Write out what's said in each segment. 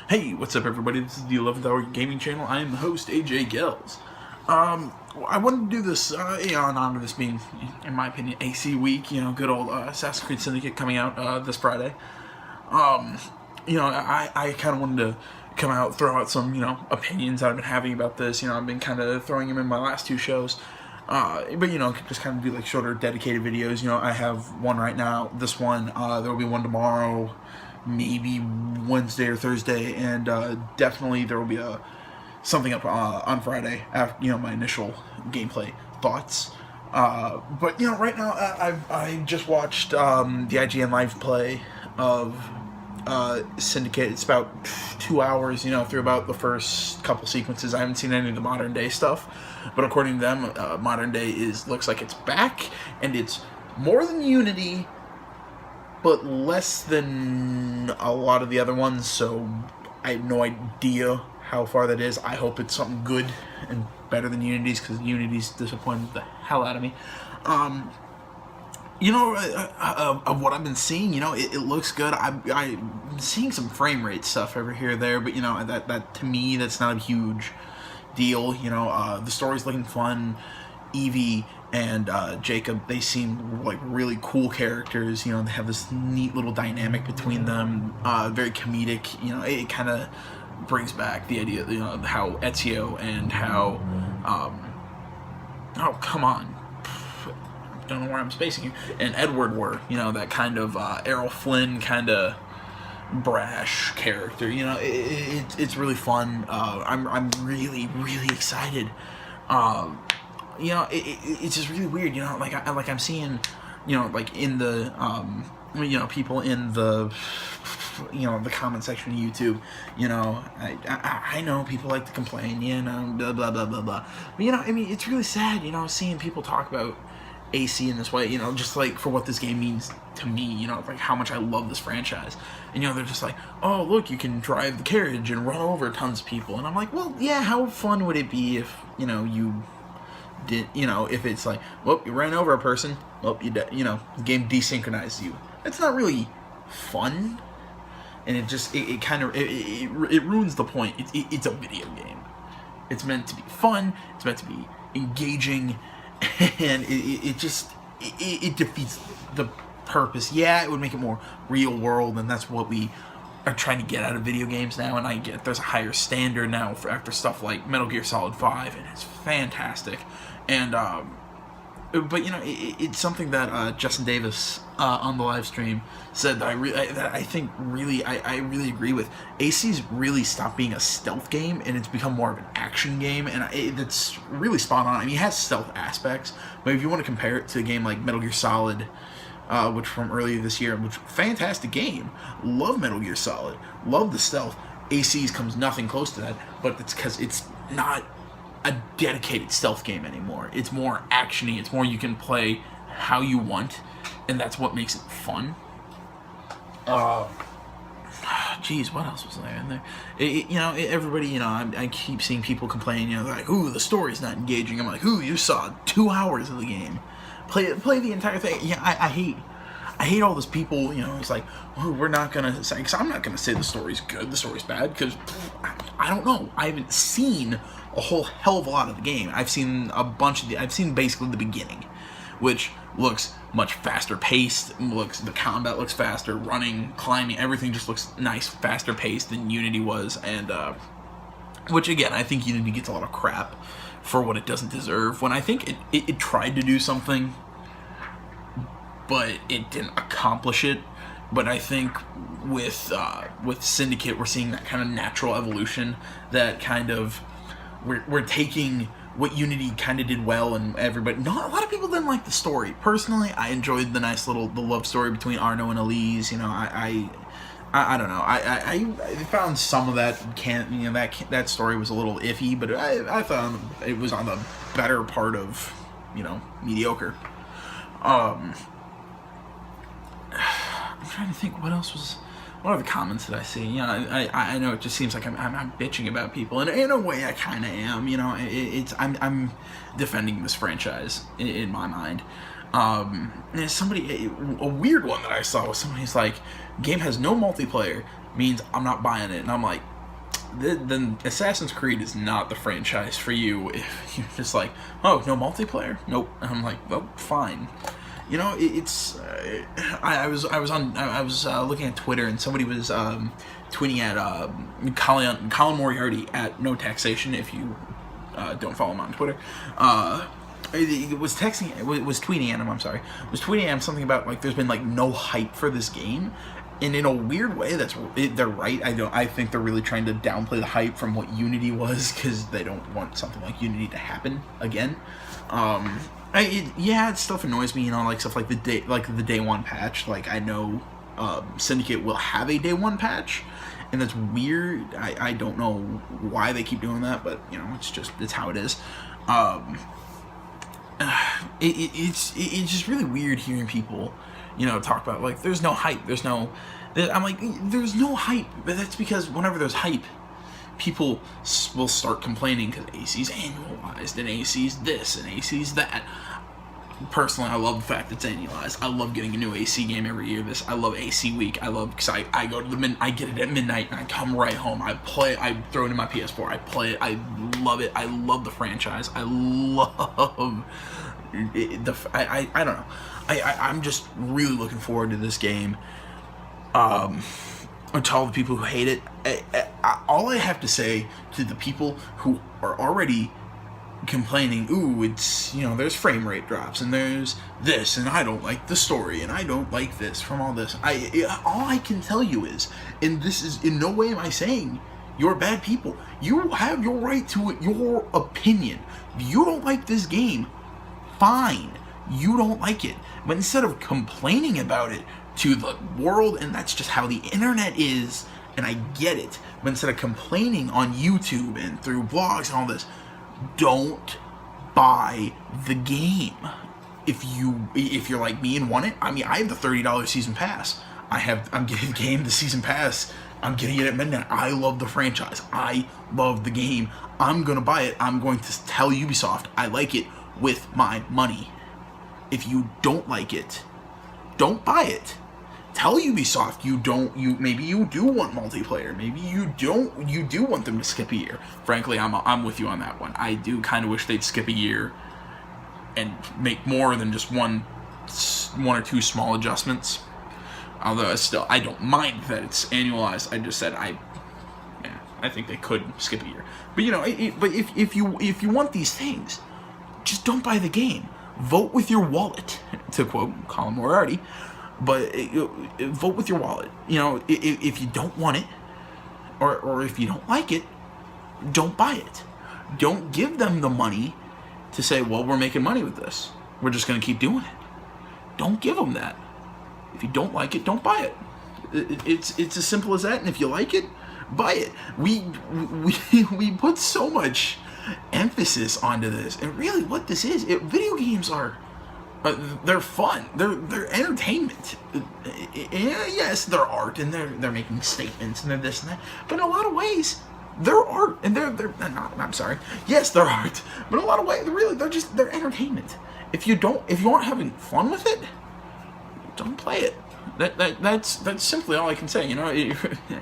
Hey, what's up everybody? This is the 11th Hour Gaming Channel. I am the host, AJ Gels. I wanted to do this, in honor of this being, in my opinion, AC week, good old Assassin's Creed Syndicate coming out this Friday. I kind of wanted to come out, throw out some, opinions that I've been having about this. I've been kind of throwing them in my last two shows. But just kind of do like shorter dedicated videos. I have one right now, this one, there will be one tomorrow, maybe Wednesday or Thursday, and definitely there will be something up on Friday after my initial gameplay thoughts. But right now I just watched the IGN live play of Syndicate. It's about 2 hours, through about the first couple sequences. I haven't seen any of the modern day stuff, but according to them, modern day looks like it's back, and it's more than Unity, but less than a lot of the other ones, so I have no idea how far that is. I hope it's something good and better than Unity's, because Unity's disappointed the hell out of me. Of what I've been seeing, it looks good. I'm seeing some frame rate stuff over here or there, but that to me, that's not a huge deal. The story's looking fun. Evie and Jacob, they seem like really cool characters. They have this neat little dynamic between them, very comedic. It kind of brings back the idea, how Ezio and how, oh, come on. Don't know where I'm spacing you. And Edward were, that kind of Errol Flynn kind of brash character. It's really fun. I'm really excited. It's just really weird. I'm seeing, like in the people in the the comment section of YouTube. I know people like to complain. Blah blah blah blah blah. But it's really sad. Seeing people talk about AC in this way, just like for what this game means to me, like how much I love this franchise. And they're just like, oh look, you can drive the carriage and run over tons of people. And I'm like, well, yeah, how fun would it be if you did, if it's like, well, you ran over a person, well, the game desynchronizes you. That's not really fun, and it kind of ruins the point. It's a video game. It's meant to be fun. It's meant to be engaging. And it defeats the purpose. Yeah, it would make it more real world, and that's what we are trying to get out of video games now. And I get there's a higher standard now after stuff like Metal Gear Solid 5, and it's fantastic. And but it's something that Justin Davis on the live stream said that I think really agree with. AC's really stopped being a stealth game, and it's become more of an action game, and that's really spot on. I mean, it has stealth aspects, but if you want to compare it to a game like Metal Gear Solid, which from earlier this year, which fantastic game, love Metal Gear Solid, love the stealth. AC's comes nothing close to that, but it's because it's not a dedicated stealth game anymore. It's more actiony. It's more you can play how you want, and that's what makes it fun. Geez, what else was there in there? Everybody, I keep seeing people complain, like, ooh, the story's not engaging. I'm like, ooh, you saw 2 hours of the game. Play the entire thing. Yeah, I hate all those people, it's like, oh, we're not gonna say, because I'm not gonna say the story's good, the story's bad, because I don't know. I haven't seen a whole hell of a lot of the game. I've seen I've seen basically the beginning, which looks much faster paced. The combat looks faster, running, climbing, everything just looks nice, faster paced than Unity was, and which again, I think Unity gets a lot of crap for what it doesn't deserve, when I think it tried to do something, but it didn't accomplish it. But I think with Syndicate, we're seeing that kind of natural evolution, that kind of we're taking what Unity kind of did well, and everybody, not a lot of people didn't like the story. Personally, I enjoyed the nice little love story between Arno and Elise. I don't know. I found some of that that story was a little iffy, but I found it was on the better part of mediocre. I'm trying to think what are the comments that I see. I know it just seems like I'm bitching about people, and in a way I kind of am. I'm defending this franchise in my mind. There's somebody, a weird one that I saw was somebody's like, game has no multiplayer, means I'm not buying it. And I'm like, then Assassin's Creed is not the franchise for you if you're just like, oh, no multiplayer? Nope. And I'm like, well, fine. You know, it's I was looking at Twitter, and somebody was tweeting at Colin Moriarty at No Taxation. If you don't follow him on Twitter, was tweeting at him. I'm sorry, was tweeting at him something about like there's been like no hype for this game, and in a weird way, they're right. I think they're really trying to downplay the hype from what Unity was, because they don't want something like Unity to happen again. It stuff annoys me, you know, like stuff like the day one patch. Like I know Syndicate will have a day one patch, and that's weird. I don't know why they keep doing that, but you know, it's how it is. It's just really weird hearing people, you know, talk about like there's no hype. I'm like, there's no hype, but that's because whenever there's hype, people will start complaining because AC's annualized and AC's this and AC's that. Personally, I love the fact it's annualized. I love getting a new AC game every year. I love AC week. I love because I go to I get it at midnight and I come right home. I play. I throw it in my PS4. I play it. I love it. I love the franchise. I love it, I don't know. I'm just really looking forward to this game. To all the people who hate it, all I have to say to the people who are already complaining, ooh, it's, you know, there's frame rate drops and there's this and I don't like the story and I don't like this from all this, all I can tell you is, and this is in no way am I saying you're bad people, you have your right to your opinion. If you don't like this game, fine, you don't like it, but instead of complaining about it to the world, and that's just how the internet is, and I get it, but instead of complaining on YouTube and through blogs and all this, don't buy the game. If you're like me and want it, I mean, I have the $30 season pass. I'm getting the game, the season pass. I'm getting it at midnight. I love the franchise. I love the game. I'm gonna buy it. I'm going to tell Ubisoft I like it with my money. If you don't like it, don't buy it. Tell Ubisoft maybe you do want multiplayer. Maybe you do want them to skip a year. Frankly, I'm with you on that one. I do kind of wish they'd skip a year and make more than just one or two small adjustments. Although I don't mind that it's annualized. I just said I think they could skip a year. But you know, but if you want these things, just don't buy the game. Vote with your wallet, to quote Colin Moriarty. But vote with your wallet. You know, if you don't want it, or if you don't like it, don't buy it. Don't give them the money to say, well, we're making money with this. We're just going to keep doing it. Don't give them that. If you don't like it, don't buy it. It's as simple as that. And if you like it, buy it. We put so much emphasis onto this, and really, what this is, video games are. They're fun. They're entertainment. Yes, they're art, and they're making statements, and they're this and that. But in a lot of ways, they're art, and they're not. I'm sorry. Yes, they're art, but in a lot of ways, they're entertainment. If you aren't having fun with it, don't play it. That's simply all I can say. You know,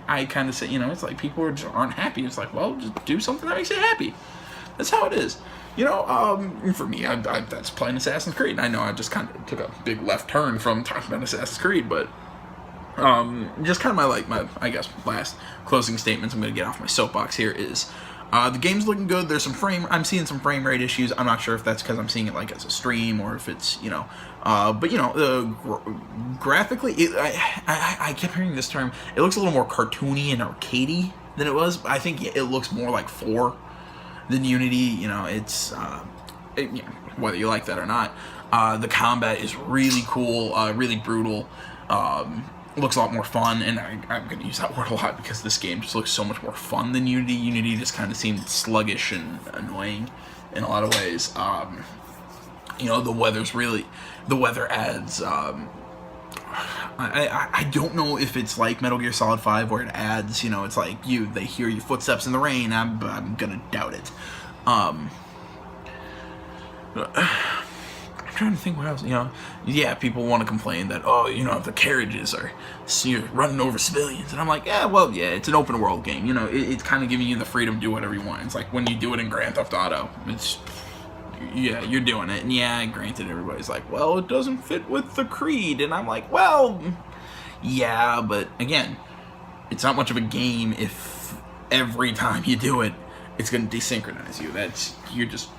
I kind of say, you know, it's like people just aren't happy. It's like, well, just do something that makes you happy. That's how it is. You know, for me, that's playing Assassin's Creed. And I know I just kind of took a big left turn from talking about Assassin's Creed, but just kind of my I guess last closing statements. I'm going to get off my soapbox here. Is the game's looking good. There's I'm seeing some frame rate issues. I'm not sure if that's because I'm seeing it like as a stream or if it's, you know, but you know, graphically, I kept hearing this term. It looks a little more cartoony and arcadey than it was. I think it looks more like 4 than Unity. You know, it's you know, whether you like that or not. The combat is really cool, really brutal. Looks a lot more fun, and I'm going to use that word a lot because this game just looks so much more fun than Unity. Unity just kind of seemed sluggish and annoying in a lot of ways. You know, the weather adds. I don't know if it's like Metal Gear Solid 5 where it adds, you know, it's like they hear your footsteps in the rain. I'm gonna doubt it. trying to think what else, yeah, people want to complain that, oh, the carriages are running over civilians, and I'm like, yeah, well, yeah, it's an open world game, it's kind of giving you the freedom to do whatever you want. It's like when you do it in Grand Theft Auto, yeah, you're doing it, and yeah, granted, everybody's like, well, it doesn't fit with the creed, and I'm like, well, yeah, but again, it's not much of a game if every time you do it, it's going to desynchronize you. You're just,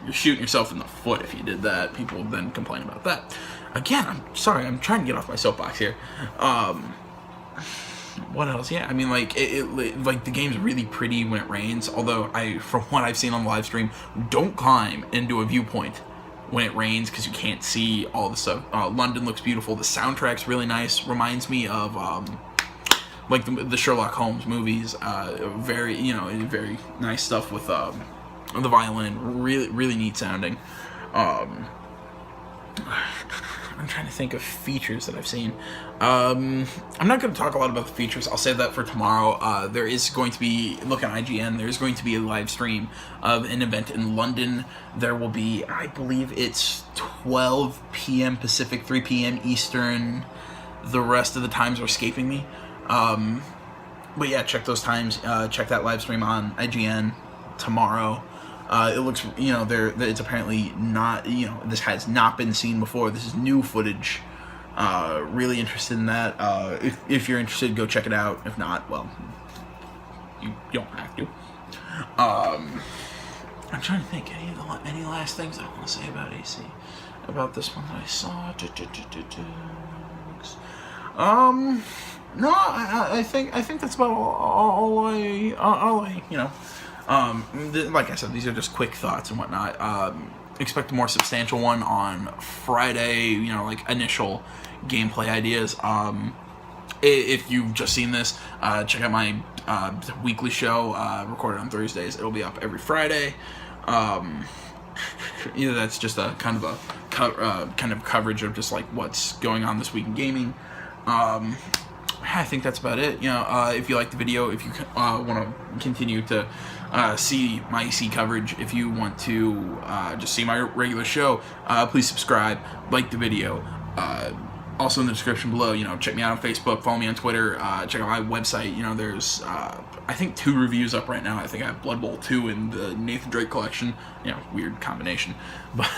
you're shooting yourself in the foot if you did that. People then complain about that. Again, I'm sorry, I'm trying to get off my soapbox here. What else? Yeah, I mean, like, like, the game's really pretty when it rains, although from what I've seen on the live stream, don't climb into a viewpoint when it rains because you can't see all the stuff. London looks beautiful. The soundtrack's really nice. Reminds me of, like, the Sherlock Holmes movies. Very, very nice stuff with the violin. Really, really neat sounding. I'm trying to think of features that I've seen. I'm not going to talk a lot about the features. I'll save that for tomorrow. There is going to be, look at IGN, there's going to be a live stream of an event in London. There will be, I believe it's 12 p.m. Pacific, 3 p.m. Eastern. The rest of the times are escaping me. But yeah, check those times. Check that live stream on IGN tomorrow. It looks, it's apparently not, this has not been seen before. This is new footage. Really interested in that. If you're interested, go check it out. If not, well, you don't have to. I'm trying to think, any last things I want to say about AC? About this one that I saw? No, I think that's about all I like I said, these are just quick thoughts and whatnot. Expect a more substantial one on Friday, like initial gameplay ideas. If you've just seen this, check out my weekly show, recorded on Thursdays. It'll be up every Friday. That's just a kind of coverage of just like what's going on this week in gaming. I think that's about it. If you like the video, if you want to continue to see my EC coverage, if you want to just see my regular show, please subscribe, like the video. Also in the description below, check me out on Facebook, follow me on Twitter, check out my website. There's I think 2 reviews up right now. I think I have Blood Bowl 2 in the Nathan Drake collection. Weird combination, but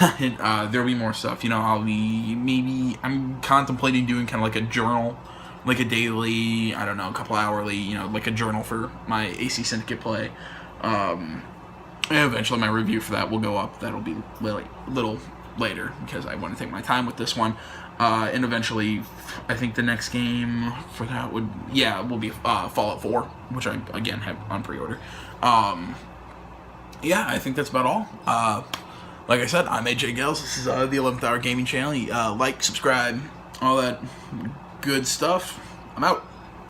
there'll be more stuff. I'm contemplating doing kind of like a journal, like a daily, I don't know, a couple hourly, like a journal for my AC Syndicate play. And eventually my review for that will go up. That'll be little later because I want to take my time with this one. And eventually, I think the next game for that will be Fallout 4, which I, again, have on pre-order. Yeah, I think that's about all. Like I said, I'm AJ Gales. This is the 11th Hour Gaming Channel. Like, subscribe, all that good stuff. I'm out.